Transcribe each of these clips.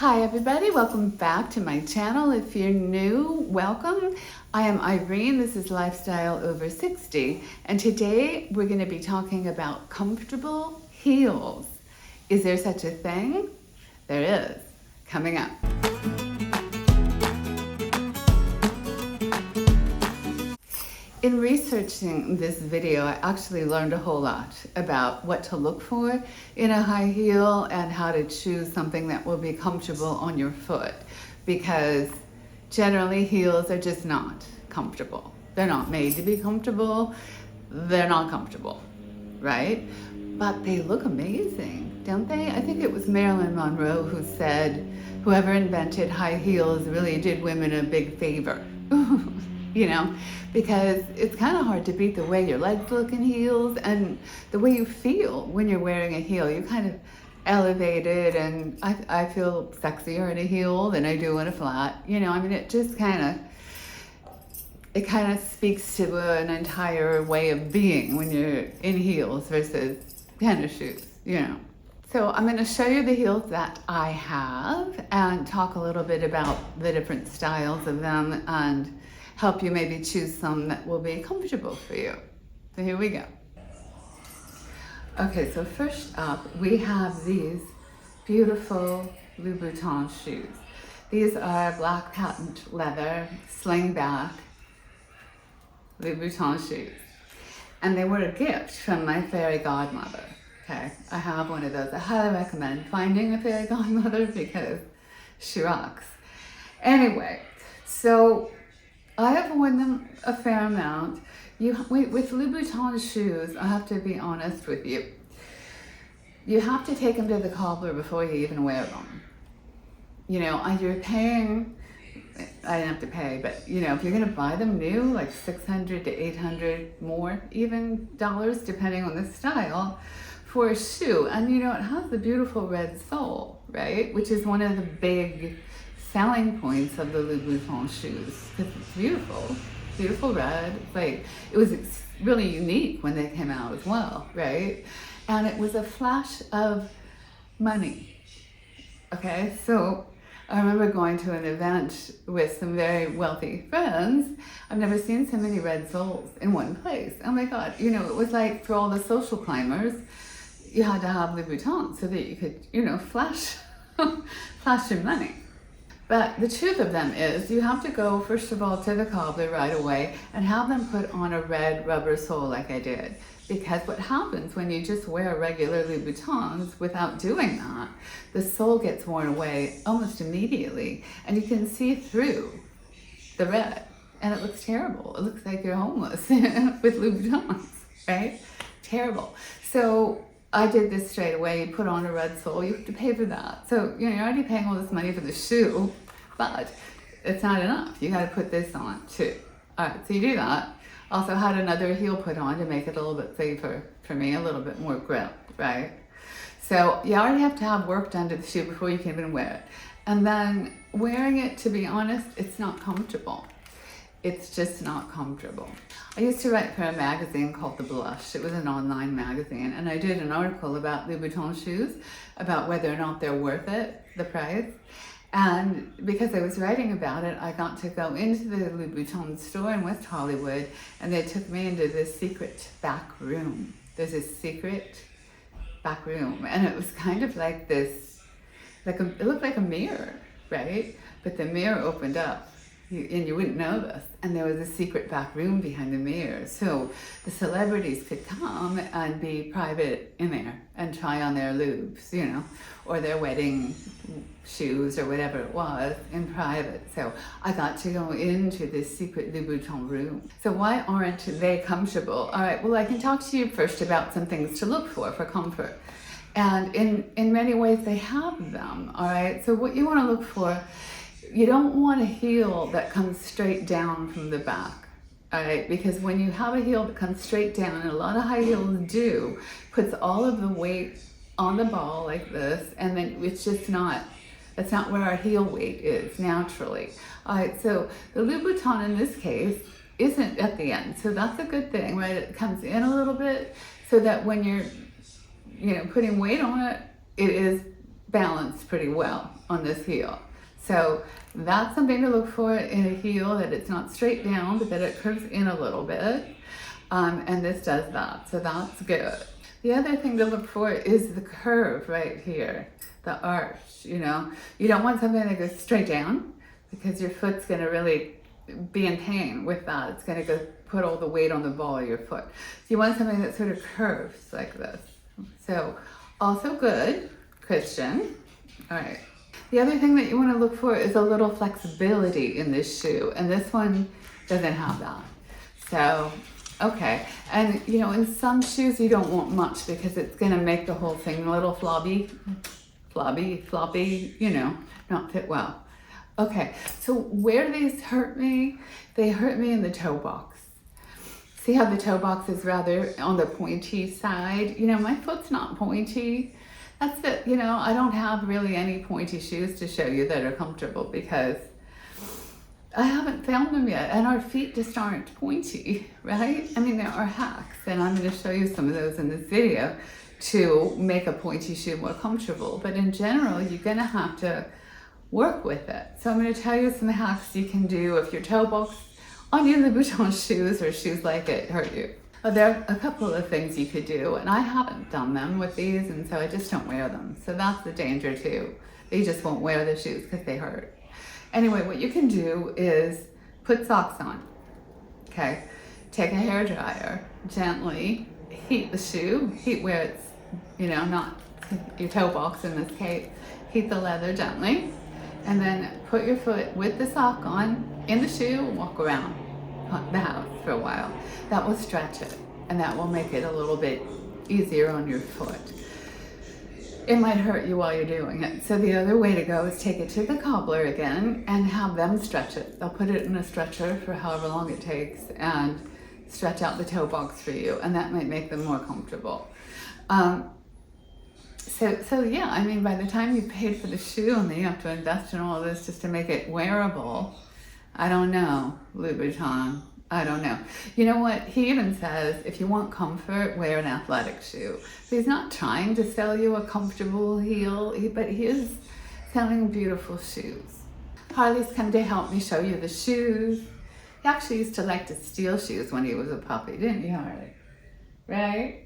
Hi everybody, welcome back to my channel. If you're new, welcome. I am Irene, this is Lifestyle Over 60, and today we're going to be talking about comfortable heels. Is there such a thing? There is, coming up. In researching this video, I actually learned a whole lot about what to look for in a high heel and how to choose something that will be comfortable on your foot, because generally heels are just not comfortable. They're not made to be comfortable. They're not comfortable, right? But they look amazing, don't they? I think it was Marilyn Monroe who said, whoever invented high heels really did women a big favor. You know, because it's kind of hard to beat the way your legs look in heels and the way you feel when you're wearing a heel. You kind of elevated, and I feel sexier in a heel than I do in a flat. You know, I mean, it just kind of speaks to an entire way of being when you're in heels versus tennis shoes, you know. So I'm going to show you the heels that I have and talk a little bit about the different styles of them and help you maybe choose some that will be comfortable for you. So here we go. Okay, so first up, we have these beautiful Louboutin shoes. These are black patent leather, sling back Louboutin shoes. And they were a gift from my fairy godmother. Okay, I have one of those. I highly recommend finding a fairy godmother because she rocks. Anyway, so I have worn them a fair amount. With Louboutin shoes, I have to be honest with you. You have to take them to the cobbler before you even wear them. You know, you're paying, I didn't have to pay, but you know, if you're gonna buy them new, like $600 to $800 more even dollars, depending on the style, for a shoe. And you know, it has the beautiful red sole, right? Which is one of the big selling points of the Louboutin shoes, because it's beautiful, beautiful red. Like, it was really unique when they came out as well, right? And it was a flash of money. Okay, so I remember going to an event with some very wealthy friends. I've never seen so many red soles in one place. Oh my God, you know, it was like for all the social climbers, you had to have Louboutin so that you could, you know, flash your money. But the truth of them is you have to go, first of all, to the cobbler right away and have them put on a red rubber sole like I did. Because what happens when you just wear regular Louboutins without doing that, the sole gets worn away almost immediately and you can see through the red and it looks terrible. It looks like you're homeless with Louboutins, right? Terrible. So I did this straight away. You put on a red sole, you have to pay for that. So, you know, you're already paying all this money for the shoe, but it's not enough. You got to put this on too. All right, so you do that. Also had another heel put on to make it a little bit safer for me, a little bit more grip, right? So you already have to have work done to the shoe before you can even wear it. And then wearing it, to be honest, it's not comfortable. It's just not comfortable. I used to write for a magazine called The Blush. It was an online magazine, and I did an article about Louboutin shoes, about whether or not they're worth it, the price. And because I was writing about it, I got to go into the Louboutin store in West Hollywood, and they took me into this secret back room. There's this secret back room, and it was kind of like this, it looked like a mirror, right? But the mirror opened up. And you wouldn't know this. And there was a secret back room behind the mirror. So the celebrities could come and be private in there and try on their lubes, you know, or their wedding shoes or whatever it was in private. So I got to go into this secret Louboutin room. So why aren't they comfortable? All right, well, I can talk to you first about some things to look for comfort. And in many ways they have them, all right? So what you want to look for, you don't want a heel that comes straight down from the back, all right? Because when you have a heel that comes straight down, and a lot of high heels do, puts all of the weight on the ball like this, and then it's just not, that's not where our heel weight is naturally. All right, so the Louboutin in this case isn't at the end, so that's a good thing, right? It comes in a little bit so that when you're, you know, putting weight on it, it is balanced pretty well on this heel. So that's something to look for in a heel, that it's not straight down, but that it curves in a little bit. And this does that, so that's good. The other thing to look for is the curve right here, the arch, you know. You don't want something that goes straight down, because your foot's gonna really be in pain with that. It's gonna go put all the weight on the ball of your foot. So you want something that sort of curves like this. So also good, Christian. All right. The other thing that you want to look for is a little flexibility in this shoe, and this one doesn't have that. So, okay. And you know, in some shoes you don't want much, because it's going to make the whole thing a little floppy, you know, not fit well. Okay, so where do these hurt me? They hurt me in the toe box. See how the toe box is rather on the pointy side? You know, my foot's not pointy. That's it. You know, I don't have really any pointy shoes to show you that are comfortable, because I haven't found them yet, and our feet just aren't pointy, right? I mean, there are hacks, and I'm going to show you some of those in this video to make a pointy shoe more comfortable. But in general, you're going to have to work with it. So I'm going to tell you some hacks you can do if your toe box on your Louboutin shoes or shoes like it hurt you. Well, there are a couple of things you could do, and I haven't done them with these, and so I just don't wear them. So that's the danger too. They just won't wear the shoes because they hurt. Anyway, what you can do is put socks on, okay? Take a hairdryer, gently heat the shoe, heat where it's, you know, not your toe box in this case, heat the leather gently, and then put your foot with the sock on in the shoe and walk around the house for a while. That will stretch it, and that will make it a little bit easier on your foot. It might hurt you while you're doing it. So the other way to go is take it to the cobbler again and have them stretch it. They'll put it in a stretcher for however long it takes and stretch out the toe box for you, and that might make them more comfortable. So yeah, I mean, by the time you paid for the shoe and then you have to invest in all of this just to make it wearable, I don't know, Louboutin, I don't know. You know what, he even says, if you want comfort, wear an athletic shoe. So he's not trying to sell you a comfortable heel, but he is selling beautiful shoes. Harley's come to help me show you the shoes. He actually used to like to steal shoes when he was a puppy, didn't you, Harley? Right?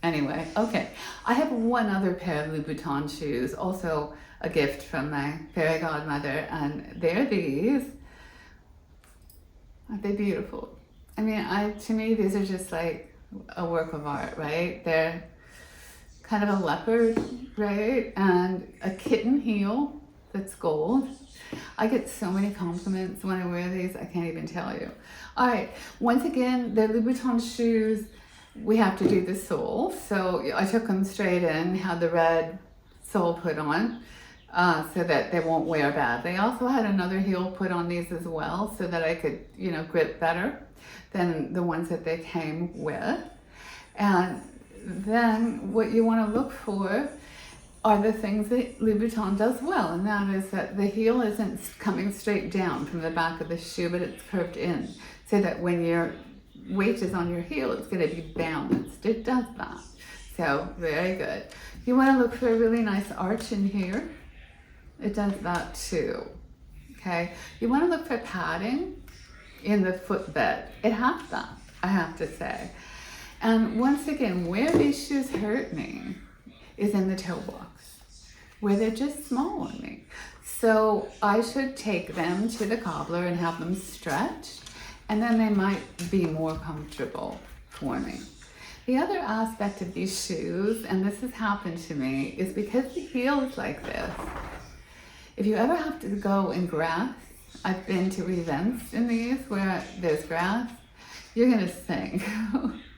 Anyway, okay. I have one other pair of Louboutin shoes, also a gift from my fairy godmother, and they're these. Aren't they beautiful? I mean, to me, these are just like a work of art, right? They're kind of a leopard, right? And a kitten heel that's gold. I get so many compliments when I wear these, I can't even tell you. All right, once again, they're Louboutin shoes. We have to do the sole. So I took them straight in, had the red sole put on so that they won't wear bad. They also had another heel put on these as well so that I could, you know, grip better than the ones that they came with. And then what you want to look for are the things that Louboutin does well, and that is that the heel isn't coming straight down from the back of the shoe, but it's curved in, so that when your weight is on your heel, it's going to be balanced. It does that. So very good. You want to look for a really nice arch in here. It does that too. Okay. You want to look for padding in the footbed. It has that, I have to say. And once again, where these shoes hurt me is in the toe box, where they're just small on me. So I should take them to the cobbler and have them stretched, and then they might be more comfortable for me. The other aspect of these shoes, and this has happened to me, is because the heel is like this. If you ever have to go in grass, I've been to events in these where there's grass, you're gonna sink,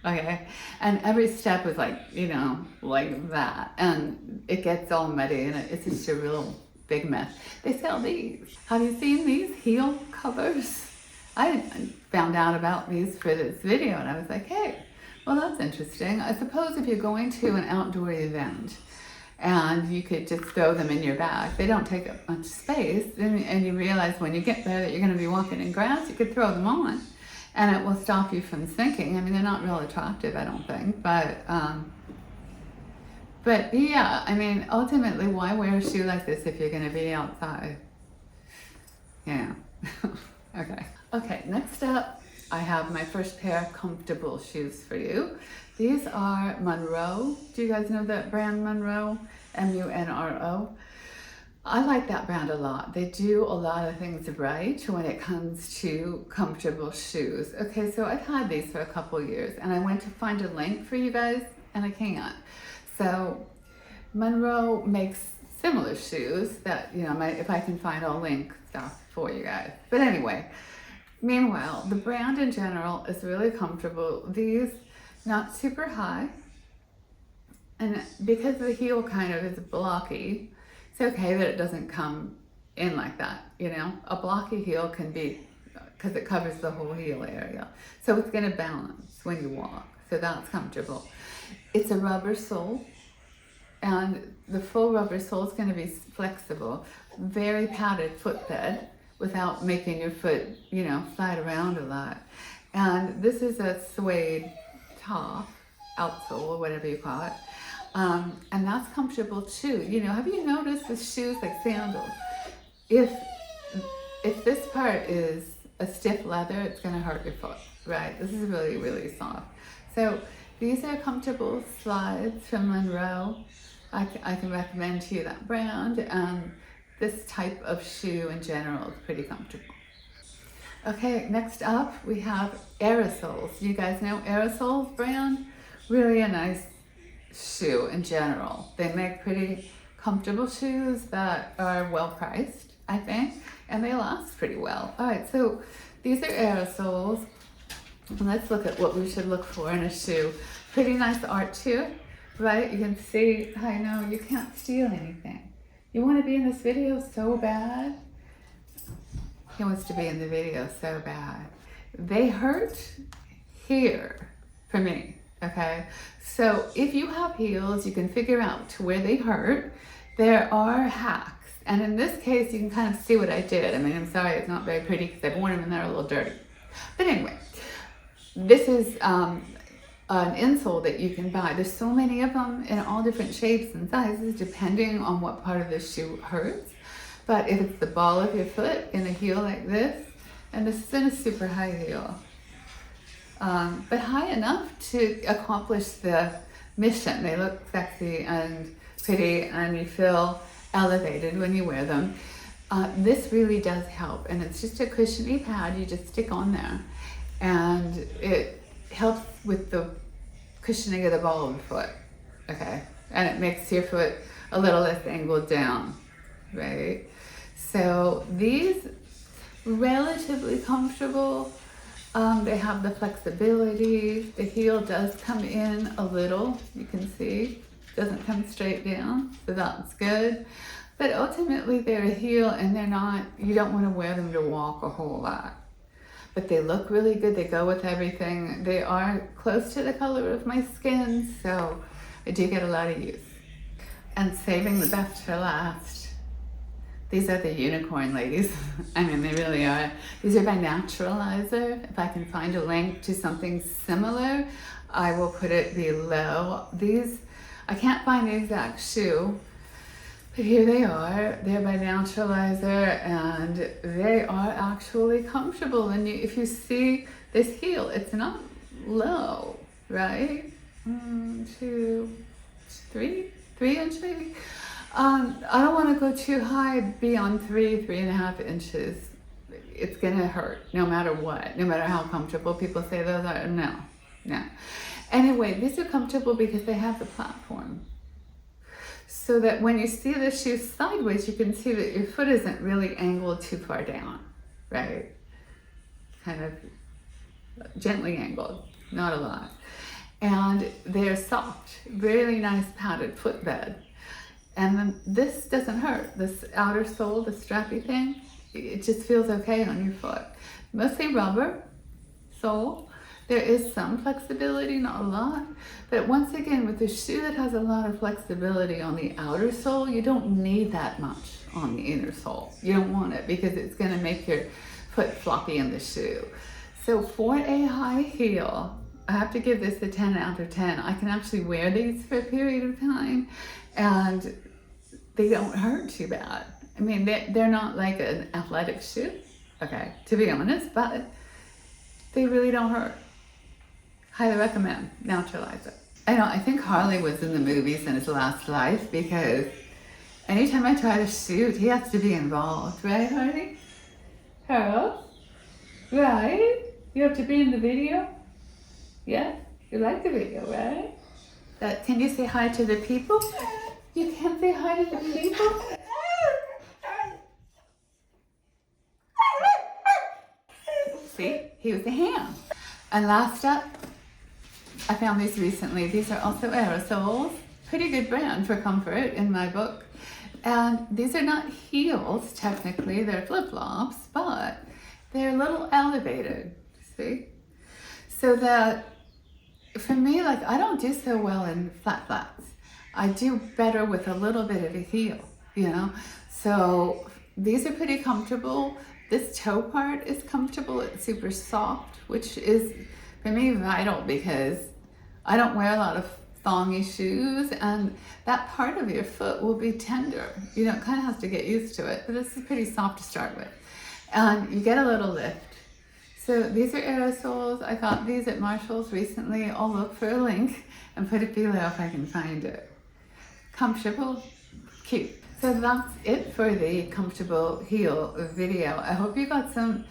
okay? And every step is like, you know, like that. And it gets all muddy and it's just a real big mess. They sell these. Have you seen these heel covers? I found out about these for this video and I was like, hey, well, that's interesting. I suppose if you're going to an outdoor event and you could just throw them in your bag, they don't take up much space, and you realize when you get there that you're going to be walking in grass, you could throw them on and it will stop you from sinking. I mean, they're not real attractive, I don't think, but But yeah, I mean, ultimately, why wear a shoe like this if you're going to be outside? Yeah. Okay. Okay, next up, I have my first pair of comfortable shoes for you. These are Monroe. Do you guys know that brand, Monroe? M-U-N-R-O. I like that brand a lot. They do a lot of things right when it comes to comfortable shoes. Okay, so I've had these for a couple years and I went to find a link for you guys and I can't. So Monroe makes similar shoes that, you know, if I can find, I'll link stuff for you guys. But anyway, meanwhile, the brand in general is really comfortable. These, not super high, and because the heel kind of is blocky, it's okay that it doesn't come in like that, you know? A blocky heel can be, because it covers the whole heel area. So it's gonna balance when you walk, so that's comfortable. It's a rubber sole, and the full rubber sole is gonna be flexible, very padded footbed without making your foot, you know, slide around a lot. And this is a suede top, outsole, or whatever you call it. And that's comfortable too. You know, have you noticed with shoes like sandals, if this part is a stiff leather, it's gonna hurt your foot, right? This is really, really soft. So these are comfortable slides from Monroe. I can recommend to you that brand, and this type of shoe in general is pretty comfortable. Okay, next up we have Aerosoles. You guys know Aerosoles brand? Really a nice shoe in general. They make pretty comfortable shoes that are well priced, I think, and they last pretty well. All right, so these are Aerosoles. And let's look at what we should look for in a shoe. Pretty nice art to it, right? You can see, I know you can't steal anything. You want to be in this video so bad. He wants to be in the video so bad. They hurt here for me, okay? So if you have heels, you can figure out where they hurt. There are hacks. And in this case, you can kind of see what I did. I mean, I'm sorry, it's not very pretty because I've worn them and they're a little dirty. But anyway, this is an insole that you can buy. There's so many of them in all different shapes and sizes depending on what part of the shoe hurts. But if it's the ball of your foot in a heel like this, and this is in a super high heel, but high enough to accomplish the mission. They look sexy and pretty and you feel elevated when you wear them. This really does help, and it's just a cushiony pad you just stick on there, and it helps with the cushioning of the ball of the foot, okay? And it makes your foot a little less angled down, right? So these, relatively comfortable. They have the flexibility. The heel does come in a little, you can see. Doesn't come straight down, so that's good. But ultimately they're a heel and they're not, you don't want to wear them to walk a whole lot. But they look really good, they go with everything. They are close to the color of my skin, so I do get a lot of use. And saving the best for last. These are the unicorn ladies. I mean, they really are. These are by Naturalizer. If I can find a link to something similar, I will put it below. These, I can't find the exact shoe, but here they are. They're by Naturalizer, and they are actually comfortable. And if you see this heel, it's not low, right? 2, 3 inch maybe. I don't want to go too high beyond 3.5 inches. It's gonna hurt no matter what, no matter how comfortable people say those are. No. Anyway, these are comfortable because they have the platform. So that when you see the shoe sideways, you can see that your foot isn't really angled too far down, right? Kind of gently angled, not a lot. And they're soft, really nice padded footbed. And then this doesn't hurt. This outer sole, the strappy thing, it just feels okay on your foot. Mostly rubber sole. There is some flexibility, not a lot. But once again, with a shoe that has a lot of flexibility on the outer sole, you don't need that much on the inner sole. You don't want it because it's gonna make your foot floppy in the shoe. So for a high heel, I have to give this a 10 out of 10. I can actually wear these for a period of time and they don't hurt too bad. I mean, they're not like an athletic shoe, okay, to be honest, but they really don't hurt. Highly recommend. Naturalize it. I think Harley was in the movies in his last life because anytime I try to shoot, he has to be involved, right, Harley? Harold? Right? You have to be in the video? Yeah? You like the video, right? Can you say hi to the people? You can't say hi to the people? See? He was a ham. And last up, I found these recently. These are also aerosols. Pretty good brand for comfort in my book. And these are not heels, technically. They're flip-flops, but they're a little elevated, see? So that, for me, like, I don't do so well in flat flats. I do better with a little bit of a heel, you know? So these are pretty comfortable. This toe part is comfortable. It's super soft, which is, for me, vital because I don't wear a lot of thongy shoes and that part of your foot will be tender. You know, it kind of has to get used to it, but this is pretty soft to start with. And you get a little lift. So these are aerosols. I got these at Marshall's recently. I'll look for a link and put it below if I can find it. Comfortable, cute. So that's it for the comfortable heel video. I hope you got some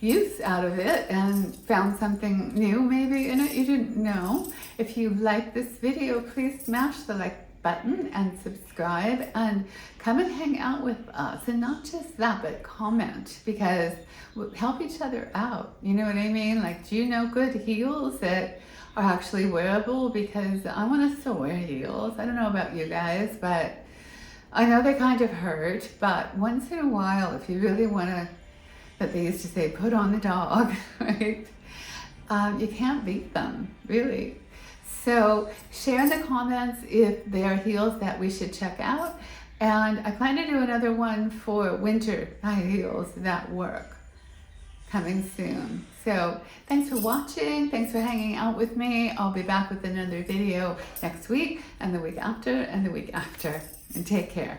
use out of it and found something new maybe in it you didn't know. If you like this video, please smash the like button and subscribe and come and hang out with us. And not just that, but comment because we'll help each other out. You know what I mean? Like, do you know good heels that are actually wearable? Because I want to still wear heels. I don't know about you guys, but I know they kind of hurt, but once in a while, if you really want to, that they used to say, put on the dog, right? You can't beat them, really. So share in the comments if there are heels that we should check out. And I plan to do another one for winter high heels that work coming soon. So thanks for watching. Thanks for hanging out with me. I'll be back with another video next week and the week after and the week after. And take care.